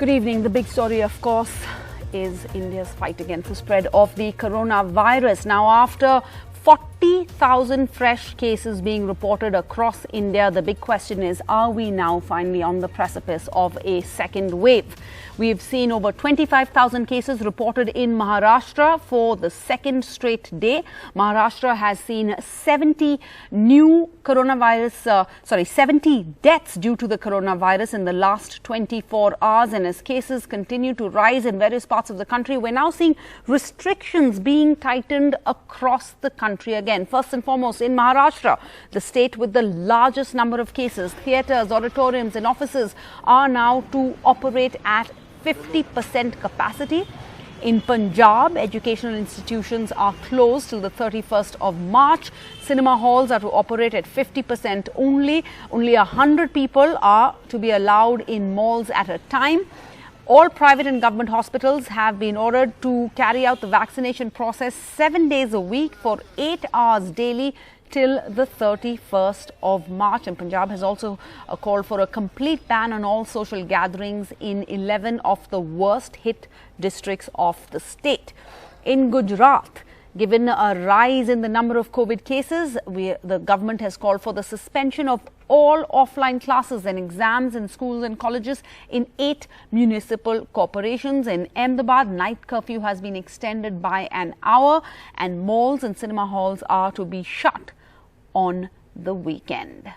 Good evening. The big story, of course, is India's fight against the spread of the coronavirus. Now, after 40,000 fresh cases being reported across India, the big question is, are we now finally on the precipice of a second wave? We've seen over 25,000 cases reported in Maharashtra for the second straight day. Maharashtra has seen 70 deaths due to the coronavirus in the last 24 hours. And as cases continue to rise in various parts of the country, we're now seeing restrictions being tightened across the country again. First and foremost, in Maharashtra, the state with the largest number of cases, theatres, auditoriums and offices are now to operate at 50% capacity. In Punjab, educational institutions are closed till the 31st of March. Cinema halls are to operate at 50% only. Only 100 people are to be allowed in malls at a time. All private and government hospitals have been ordered to carry out the vaccination process 7 days a week for 8 hours daily till the 31st of March. And Punjab has also called for a complete ban on all social gatherings in 11 of the worst hit districts of the state. In Gujarat, given a rise in the number of COVID cases, the government has called for the suspension of all offline classes and exams in schools and colleges in 8 municipal corporations. In Ahmedabad, night curfew has been extended by an hour and malls and cinema halls are to be shut on the weekend.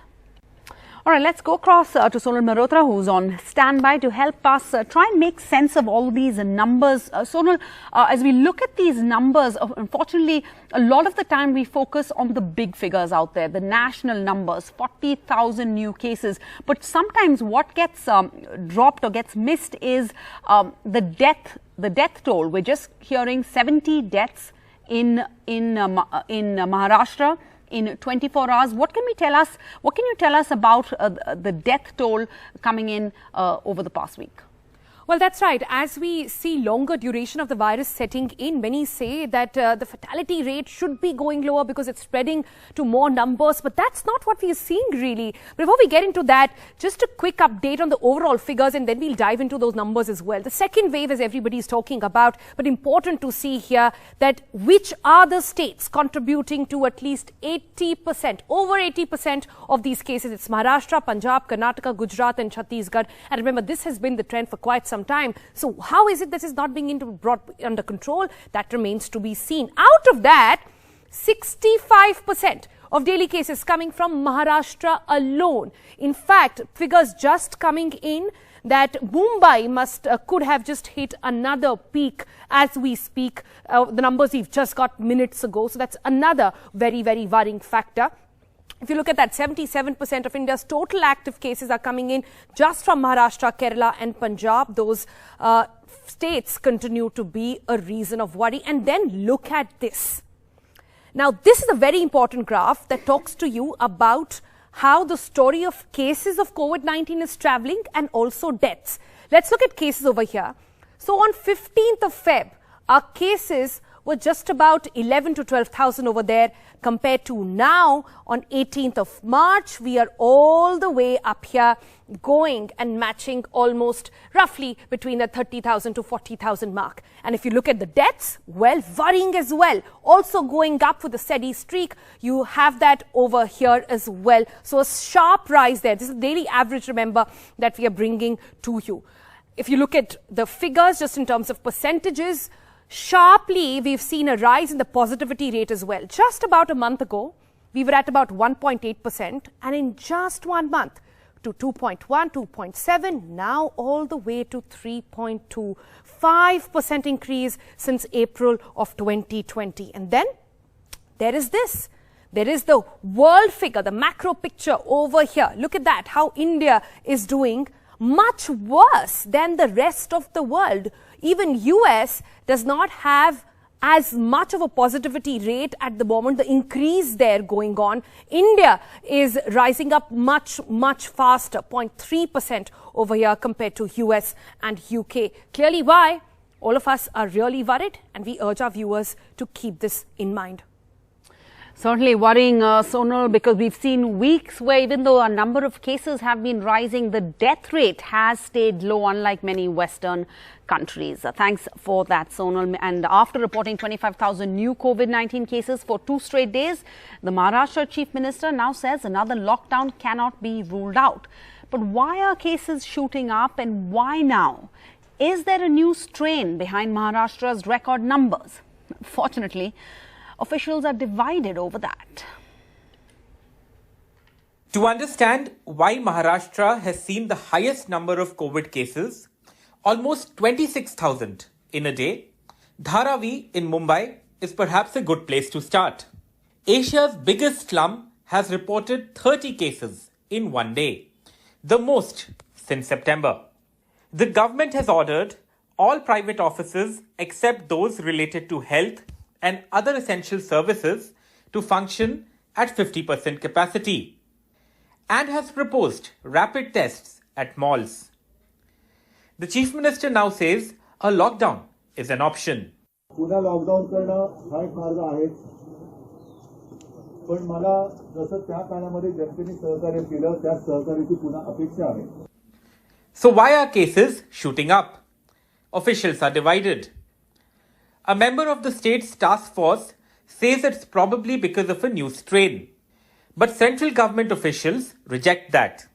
All right, let's go across to Sonal Mehrotra, who's on standby to help us try and make sense of all these numbers. Sonal, as we look at these numbers, unfortunately, a lot of the time we focus on the big figures out there, the national numbers, 40,000 new cases. But sometimes what gets dropped or gets missed is the death toll. We're just hearing 70 deaths in Maharashtra in 24 hours. What can you tell us about the death toll coming in over the past week? Well, that's right. As we see longer duration of the virus setting in, many say that the fatality rate should be going lower because it's spreading to more numbers. But that's not what we are seeing really. Before we get into that, just a quick update on the overall figures and then we'll dive into those numbers as well. The second wave, as everybody is talking about, but important to see here that which are the states contributing to at least 80%, over 80% of these cases. It's Maharashtra, Punjab, Karnataka, Gujarat and Chhattisgarh. And remember, this has been the trend for quite some time. So how is it this is not being brought under control? That remains to be seen. Out of that, 65% of daily cases coming from Maharashtra alone. In fact, figures just coming in that Mumbai could have just hit another peak as we speak. The numbers we've just got minutes ago. So that's another very, very worrying factor. If you look at that, 77% of India's total active cases are coming in just from Maharashtra, Kerala and Punjab. Those states continue to be a reason of worry. And then look at this. Now, this is a very important graph that talks to you about how the story of cases of COVID-19 is traveling and also deaths. Let's look at cases over here. So on 15th of Feb, our cases were just about 11 to 12,000 over there compared to now on 18th of March. We are all the way up here going and matching almost roughly between the 30,000 to 40,000 mark. And if you look at the deaths, well, worrying as well. Also going up with a steady streak. You have that over here as well. So a sharp rise there. This is the daily average, remember, that we are bringing to you. If you look at the figures just in terms of percentages, sharply, we've seen a rise in the positivity rate as well. Just about a month ago, we were at about 1.8%, and in just 1 month to 2.1, 2.7, now all the way to 3.2, 5% increase since April of 2020. And then there is this. There is the world figure, the macro picture over here. Look at that, how India is doing much worse than the rest of the world. Even US does not have as much of a positivity rate at the moment, the increase there going on. India is rising up much, much faster, 0.3% over here compared to US and UK. Clearly why? All of us are really worried and we urge our viewers to keep this in mind. Certainly worrying, Sonal, because we've seen weeks where even though a number of cases have been rising, the death rate has stayed low, unlike many Western countries. Thanks for that, Sonal. And after reporting 25,000 new COVID-19 cases for 2 straight days, the Maharashtra Chief Minister now says another lockdown cannot be ruled out. But why are cases shooting up and why now? Is there a new strain behind Maharashtra's record numbers? Fortunately, officials are divided over that. To understand why Maharashtra has seen the highest number of COVID cases, almost 26,000 in a day, Dharavi in Mumbai is perhaps a good place to start. Asia's biggest slum has reported 30 cases in one day, the most since September. The government has ordered all private offices except those related to health and other essential services to function at 50% capacity and has proposed rapid tests at malls. The Chief Minister now says a lockdown is an option. पुन्हा lockdown करणं हा एक मार्ग आहे, पण मला जसं त्या काळामध्ये जनतेने सहकार्य केलं त्या सहकार्याची पुन्हा अपेक्षा आहे. So why are cases shooting up? Officials are divided. A member of the state's task force says it's probably because of a new strain. But central government officials reject that.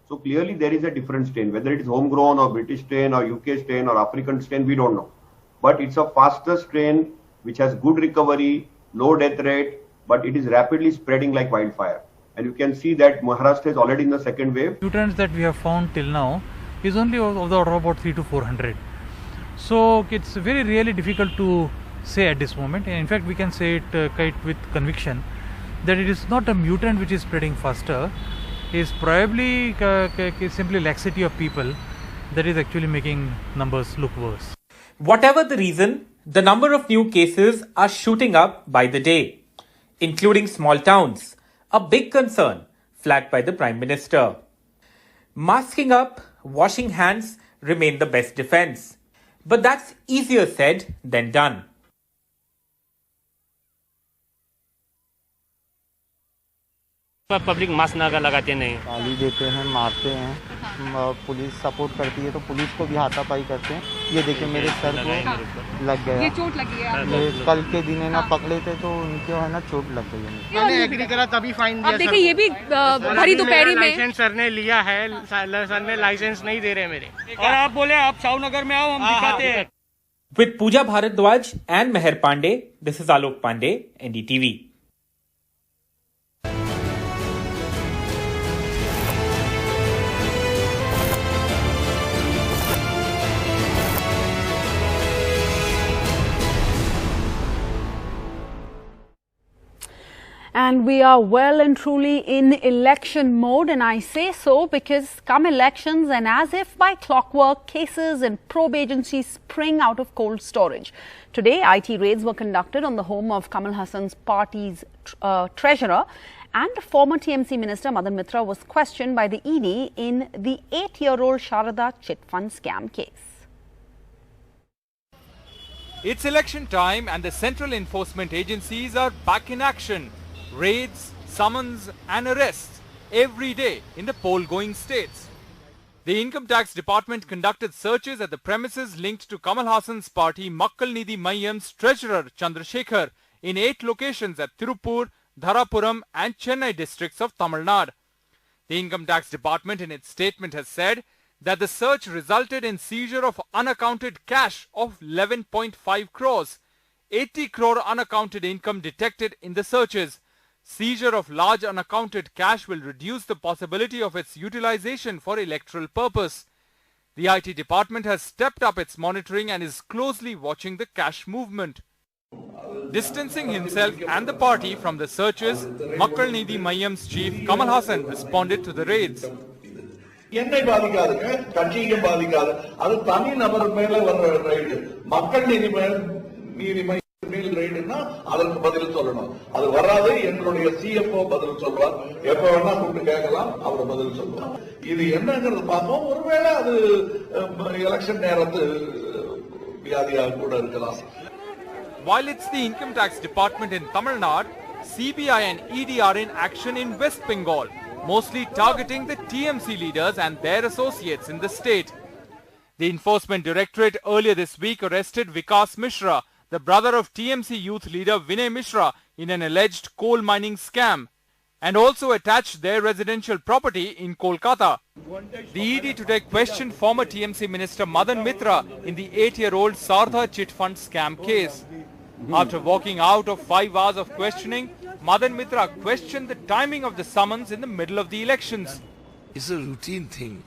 So clearly there is a different strain, whether it is homegrown or British strain or UK strain or African strain, we don't know. But it's a faster strain which has good recovery, low death rate, but it is rapidly spreading like wildfire. And you can see that Maharashtra is already in the second wave. Mutants that we have found till now is only of the order of about 300 to 400. So it's very really difficult to say at this moment. In fact, we can say it quite with conviction that it is not a mutant which is spreading faster. It is probably simply laxity of people that is actually making numbers look worse. Whatever the reason, the number of new cases are shooting up by the day, including small towns, a big concern flagged by the Prime Minister. Masking up, washing hands remain the best defense. But that's easier said than done. Public mask ना लगाते नहीं, गाली देते हैं, मारते हैं, police support करती है तो पुलिस को भी हाथापाई करते हैं. ये देखिए मेरे सर को लग गया, ये चोट लगी है. कल के दिन है ना पकड़े थे तो उनके है ना चोट लग गई. मैंने एग्री करा तभी फाइन दिया. अब देखिए ये भी भरी दोपहरी में लाइसेंस सर ने लिया है, सर ने लाइसेंस नहीं दे रहे मेरे, और आप बोले आप शाहनगर में आओ, हम दिखाते हैं. With Pooja Bharadwaj and Meher Pandey, this is Alok Pandey, NDTV. And we are well and truly in election mode, and I say so because come elections and as if by clockwork, cases and probe agencies spring out of cold storage. Today, IT raids were conducted on the home of Kamal Hassan's party's treasurer, and former TMC Minister Madan Mitra was questioned by the ED in the 8-year-old Sharada chit fund scam case. It's election time and the central enforcement agencies are back in action. Raids, summons and arrests every day in the poll-going states. The Income Tax Department conducted searches at the premises linked to Kamal Hassan's party Makkal Nidhi Mayyam's treasurer Chandrasekhar in 8 locations at Tirupur, Dharapuram and Chennai districts of Tamil Nadu. The Income Tax Department in its statement has said that the search resulted in seizure of unaccounted cash of 11.5 crores, 80 crore unaccounted income detected in the searches. Seizure of large unaccounted cash will reduce the possibility of its utilization for electoral purpose. The IT department has stepped up its monitoring and is closely watching the cash movement. Distancing himself and the party from the searches, Makkal Nidhi Mayyam's chief Kamal Hassan responded to the raids. என்னை பாதிக்காதுங்க, கட்சியும் பாதிக்காது. அது தனி நபர் மேல வர்ற ride, மக்கள் நீதி மேல் ரைடுன்னா அதற்கு பதில் சொல்லணும். அது வராது, எங்களுடைய சிஎஃப்ஓ பதில் சொல்றார். எப்ப வேணா கூப்பிட்டு கேட்கலாம், அவர் பதில் சொல்லுவார். இது என்னங்கிறது பார்ப்போம். ஒருவேளை அது எலெக்ஷன் நேரத்து வியாதியாக கூட இருக்கலாம். While it's the Income Tax Department in Tamil Nadu, CBI and ED are in action in West Bengal, mostly targeting the TMC leaders and their associates in the state. The Enforcement Directorate earlier this week arrested Vikas Mishra, the brother of TMC youth leader Vinay Mishra, in an alleged coal mining scam, and also attached their residential property in Kolkata. The ED today questioned former TMC Minister Madan Mitra in the 8-year-old Sardha chit fund scam case. After walking out of 5 hours of questioning, Madan Mitra questioned the timing of the summons in the middle of the elections. It's a routine thing.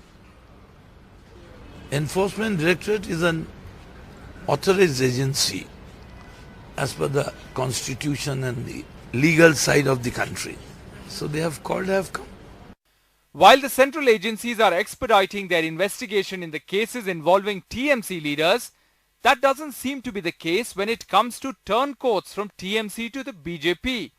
Enforcement Directorate is an authorized agency as per the constitution and the legal side of the country. So they have called, have come. While the central agencies are expediting their investigation in the cases involving TMC leaders, that doesn't seem to be the case when it comes to turncoats from TMC to the BJP.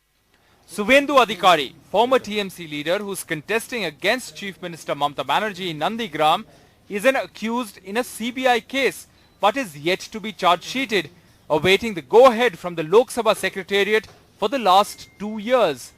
Suvendu Adhikari, former TMC leader who's contesting against Chief Minister Mamata Banerjee in Nandigram, is an accused in a CBI case but is yet to be charge-sheeted, awaiting the go-ahead from the Lok Sabha Secretariat for the last 2 years.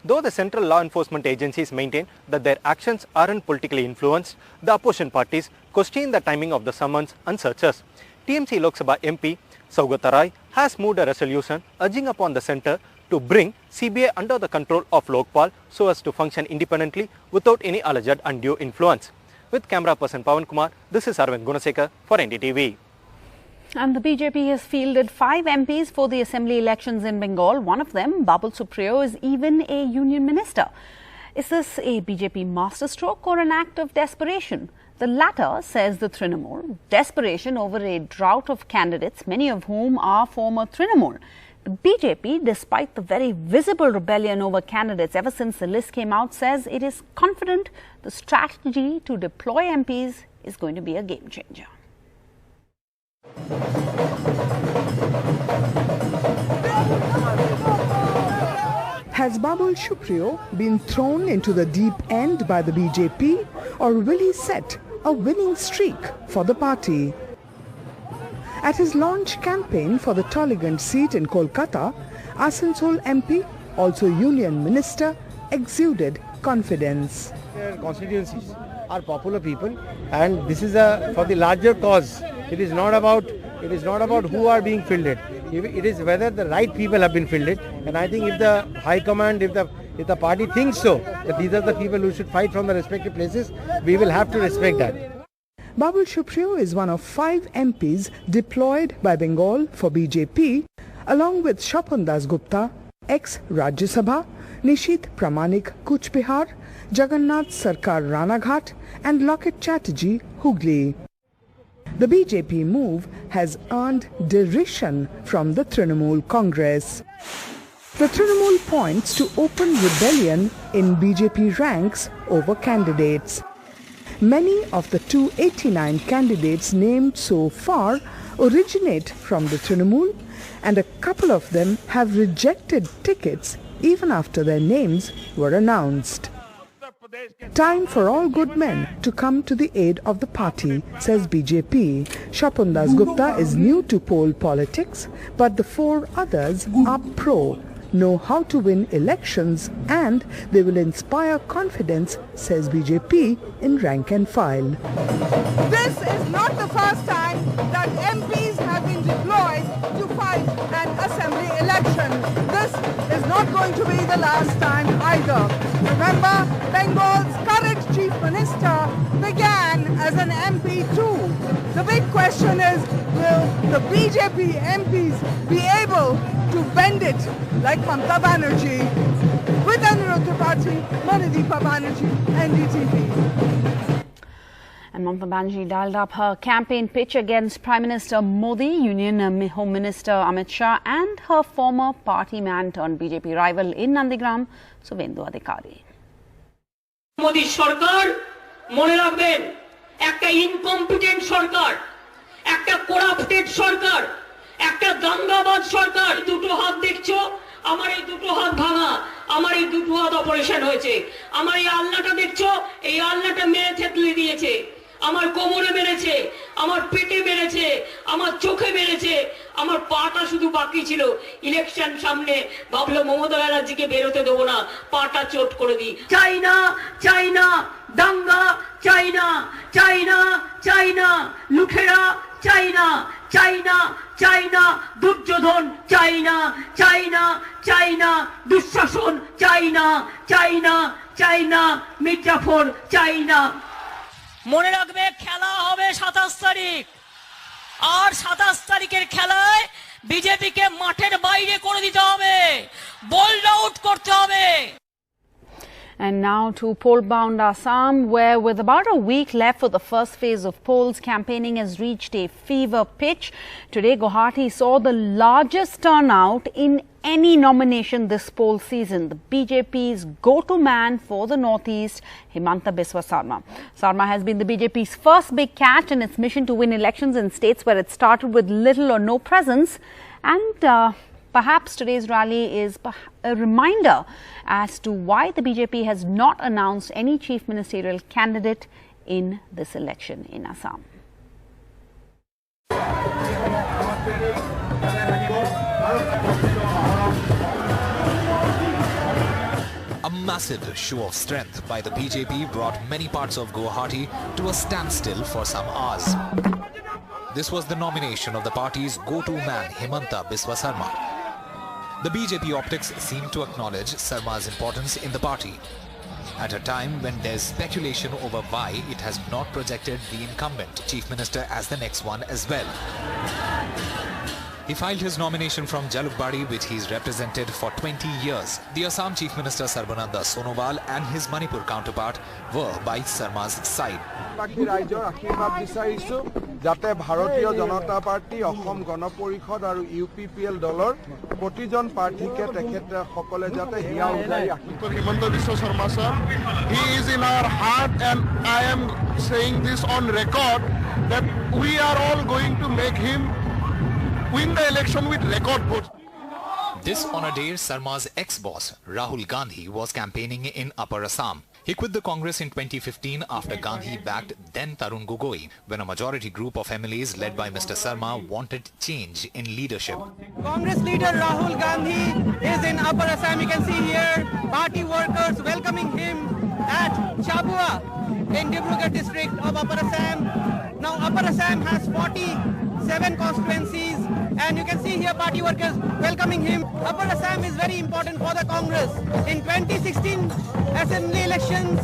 Though the central law enforcement agencies maintain that their actions aren't politically influenced, the opposition parties question the timing of the summons and searches. TMC Lok Sabha MP Saugata Roy has moved a resolution urging upon the centre to bring CBI under the control of Lokpal so as to function independently without any alleged undue influence. With camera person Pawan Kumar, this is Arvind Gunasekar for NDTV. And the BJP has fielded 5 MPs for the assembly elections in Bengal. One of them, Babul Supriyo, is even a union minister. Is this a BJP masterstroke or an act of desperation? The latter, says the Trinamool, desperation over a drought of candidates, many of whom are former Trinamool. The BJP, despite the very visible rebellion over candidates ever since the list came out, says it is confident the strategy to deploy MPs is going to be a game changer. Has Babul Supriyo been thrown into the deep end by the BJP, or will he set a winning streak for the party? At his launch campaign for the Tollygunge seat in Kolkata, Asansol MP, also union minister, exuded confidence. Their constituencies are popular people, and this is for the larger cause. It is not about who are being fielded. It is whether the right people have been fielded, and I think if the High Command, if the party thinks so, that these are the people who should fight from the respective places, we will have to respect that. Babul Supriyo is one of 5 MPs deployed by Bengal for BJP, along with Shapan Das Gupta, ex-Rajya Sabha, Nishit Pramanik Kuch Bihar, Jagannath Sarkar Ranaghat and Loket Chatterjee Hooghly. The BJP move has earned derision from the Trinamool Congress. The Trinamool points to open rebellion in BJP ranks over candidates. Many of the 289 candidates named so far originate from the Trinamool, and a couple of them have rejected tickets even after their names were announced. Time for all good men to come to the aid of the party, says BJP. Shapan Das Gupta is new to poll politics, but the 4 others are pro, know how to win elections, and they will inspire confidence, says BJP in rank and file. This is not the first time that MPs have been deployed to fight an assembly election. This is not going to be the last time either. Remember, Bengal's current Chief Minister began as an MP too. The big question is, will the BJP MPs be able to bend it like Mamata Banerjee? With Anirudh Tripathi, Manideepa Banerjee, NDTV. And Mamata Banerjee dialed up her campaign pitch against Prime Minister Modi, Union Home Minister Amit Shah and her former party man turned BJP rival in Nandigram, Suvendu Adhikari. Modi Sarkar, mone rakhben, ekta incompetent Sarkar, ekta corrupted Sarkar, একটা দাঙ্গাবাজ সরকার। দুটো হাত দেখছো, আমার এই দুটো হাত ভাঙা, আমার এই দুটো হাত অপারেশন হয়েছে। আমার এই আলনাটা দেখছো, এই আলনাটা মেরে থেতলে দিয়েছে। আমার কোমরে মেরেছে, আমার পেটে মেরেছে, আমার চোখে মেরেছে, আমার পাটা শুধু বাকি ছিল, ইলেকশন সামনে, ভাবলো মমতা ব্যানার্জিকে বেরোতে দেবো না, পাটা চোট করে দিই। চাই না, চাই না দাঙ্গা, চাই না, চাই না, চাই না লুঠেরা, চাই না, চাই না, চাই না দুর্যোধন, চাই না, চাই না, চাই না দুঃশাসন, চাই না, চাই না, চাই না মির্জাফর, চাই না। মনে রাখবে খেলা হবে 27 তারিখ, আর 27 তারিখের খেলায় বিজেপিকে মাঠের বাইরে করে দিতে হবে, বোল্ড আউট করতে হবে। And now to poll-bound Assam, where with about a week left for the first phase of polls, campaigning has reached a fever pitch. Today, Guwahati saw the largest turnout in any nomination this poll season. The BJP's go-to man for the Northeast, Himanta Biswa Sarma. Sarma has been the BJP's first big catch in its mission to win elections in states where it started with little or no presence. And perhaps today's rally is a reminder as to why the BJP has not announced any chief ministerial candidate in this election in Assam. A massive show of strength by the BJP brought many parts of Guwahati to a standstill for some hours. This was the nomination of the party's go-to man, Himanta Biswa Sarma. The BJP optics seem to acknowledge Sarma's importance in the party at a time when there's speculation over why it has not projected the incumbent chief minister as the next one as well. He filed his nomination from Jalukbari, which he's represented for 20 years. The Assam Chief Minister Sarbananda Sonowal and his Manipur counterpart were by Sarma's side. ৰাইজৰ আশীৰ্বাদ বিচাৰিছো যাতে ভাৰতীয় জনতা party, Asom Gana Parishad আৰু UPPL দলৰ প্ৰতিজন প্ৰাৰ্থীকে তেখেতে সকলে যাতে হিয়া উজাৰি আশীৰ্বাদ। Himanta Biswa Sarma sir, he is in our heart and I am saying this on record that we are all going to make him win the election with record votes. This on a day Sarma's ex-boss Rahul Gandhi was campaigning in Upper Assam. He quit the Congress in 2015 after Gandhi backed then Tarun Gogoi when a majority group of MLAs led by Mr. Sarma wanted change in leadership. Congress leader Rahul Gandhi is in Upper Assam. You can see here party workers welcoming him at Chabua in Dibrugarh district of Upper Assam. Now Upper Assam has 47 constituencies and you can see here party workers welcoming him. Upper Assam is very important for the Congress. In 2016 assembly elections,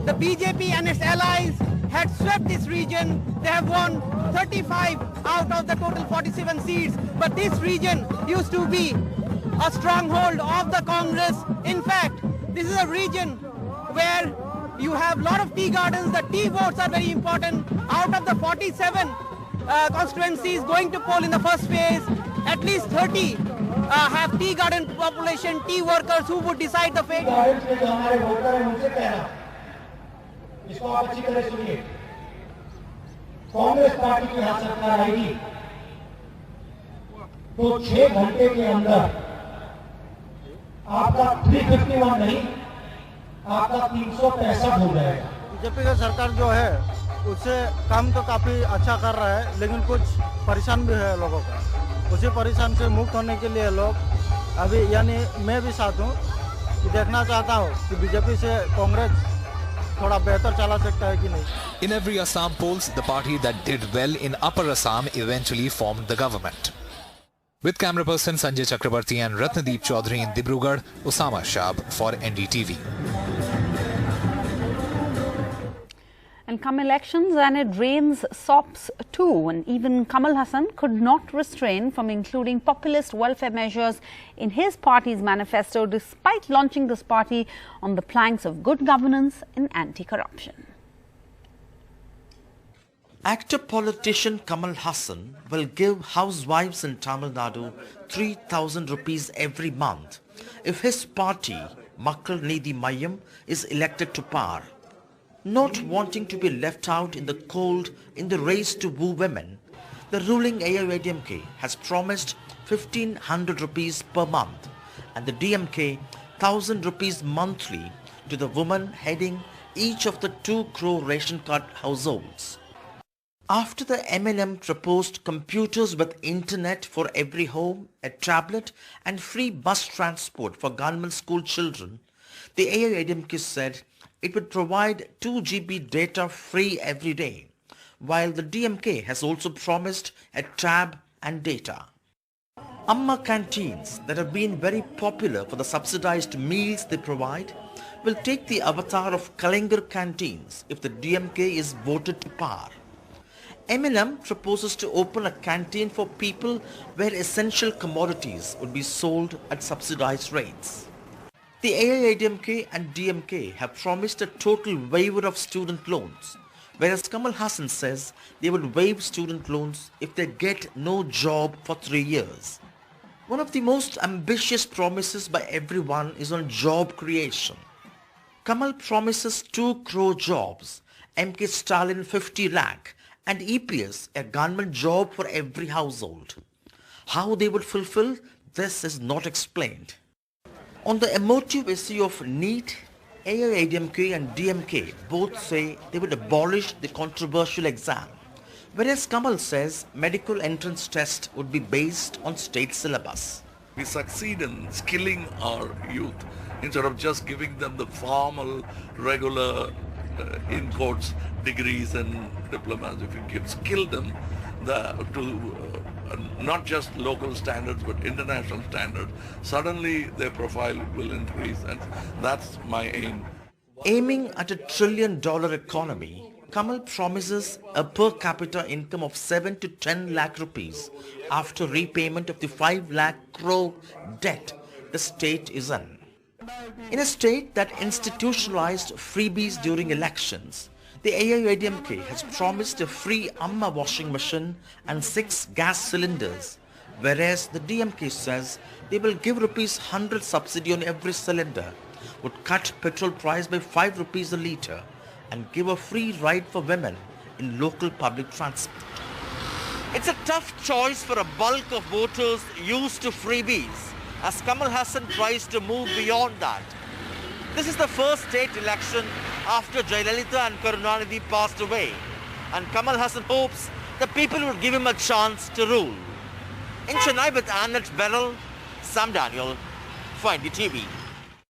the BJP and its allies had swept this region. They have won 35 out of the total 47 seats. But this region used to be a stronghold of the Congress. In fact, this is a region where you have a lot of tea gardens. The tea votes are very important. Out of the 47 constituencies going to poll in the first phase, at least 30 have tea garden population, tea workers who would decide the fate. इसको आप अच्छी तरह सुनिए। Congress party की यहाँ सरकार आएगी तो 6 घंटे के अंदर आपका 351 नहीं, आपका 365 हो जाएगा। बीजेपी का सरकार जो है उससे काम तो काफी अच्छा कर रहा है, लेकिन कुछ परेशान भी है लोगों का। उसी परेशान से मुक्त होने के लिए लोग अभी, यानी मैं भी साथ हूँ कि देखना चाहता हूँ कि बीजेपी से कांग्रेस थोड़ा बेहतर चला सकता है कि नहीं। In every Assam polls, the party that did well in Upper Assam eventually formed the government. With camera person Sanjay Chakrabarti and Ratnadeep Chaudhary in Dibrugarh, Usama Shab for NDTV. And come elections and it rains sops too, and even Kamal Hassan could not refrain from including populist welfare measures in his party's manifesto despite launching this party on the planks of good governance and anti-corruption. Actor politician Kamal Hassan will give housewives in Tamil Nadu 3,000 rupees every month if his party, Makkal Needhi Mayyam, is elected to power. Not wanting to be left out in the cold in the race to woo women, the ruling AIADMK has promised 1,500 rupees per month and the DMK 1,000 rupees monthly to the woman heading each of the 2 crore ration card households. After the MLM proposed computers with internet for every home, a tablet and free bus transport for government school children, the AIADMK said it would provide 2 GB data free every day, while the DMK has also promised a tab and data. Amma canteens that have been very popular for the subsidized meals they provide will take the avatar of Kalingar canteens if the DMK is voted to power. MLM proposes to open a canteen for people where essential commodities would be sold at subsidized rates. The AIADMK and DMK have promised a total waiver of student loans, whereas Kamal Hassan says they would waive student loans if they get no job for 3 years. One of the most ambitious promises by everyone is on job creation. Kamal promises 2 crore jobs, MK Stalin 50 lakh, and EPS a government job for every household. How they would fulfill this is not explained. On the emotive issue of NEET, AIADMK and DMK both say they would abolish the controversial exam, whereas Kamal says medical entrance test would be based on state syllabus. We succeed in skilling our youth instead of just giving them the formal, regular, in quotes, degrees and diplomas. If you skill them to not just local standards but international standards, suddenly their profile will increase, and that's my aim. Aiming at $1 trillion economy, Kamal promises a per capita income of 7 to 10 lakh rupees after repayment of the 5 lakh crore debt the state is in. In a state that institutionalized freebies during elections, the AIADMK has promised a free Amma washing machine and 6 gas cylinders, whereas the DMK says they will give ₹100 subsidy on every cylinder, would cut petrol price by 5 rupees a litre, and give a free ride for women in local public transport. It's a tough choice for a bulk of voters used to freebies, as Kamal Hassan tries to move beyond that. This is the first state election after Jayalalitha and Karunanidhi passed away, and Kamal Hassan hopes the people will give him a chance to rule. In Chennai with Annette Beryl, Sam Daniel, for NDTV.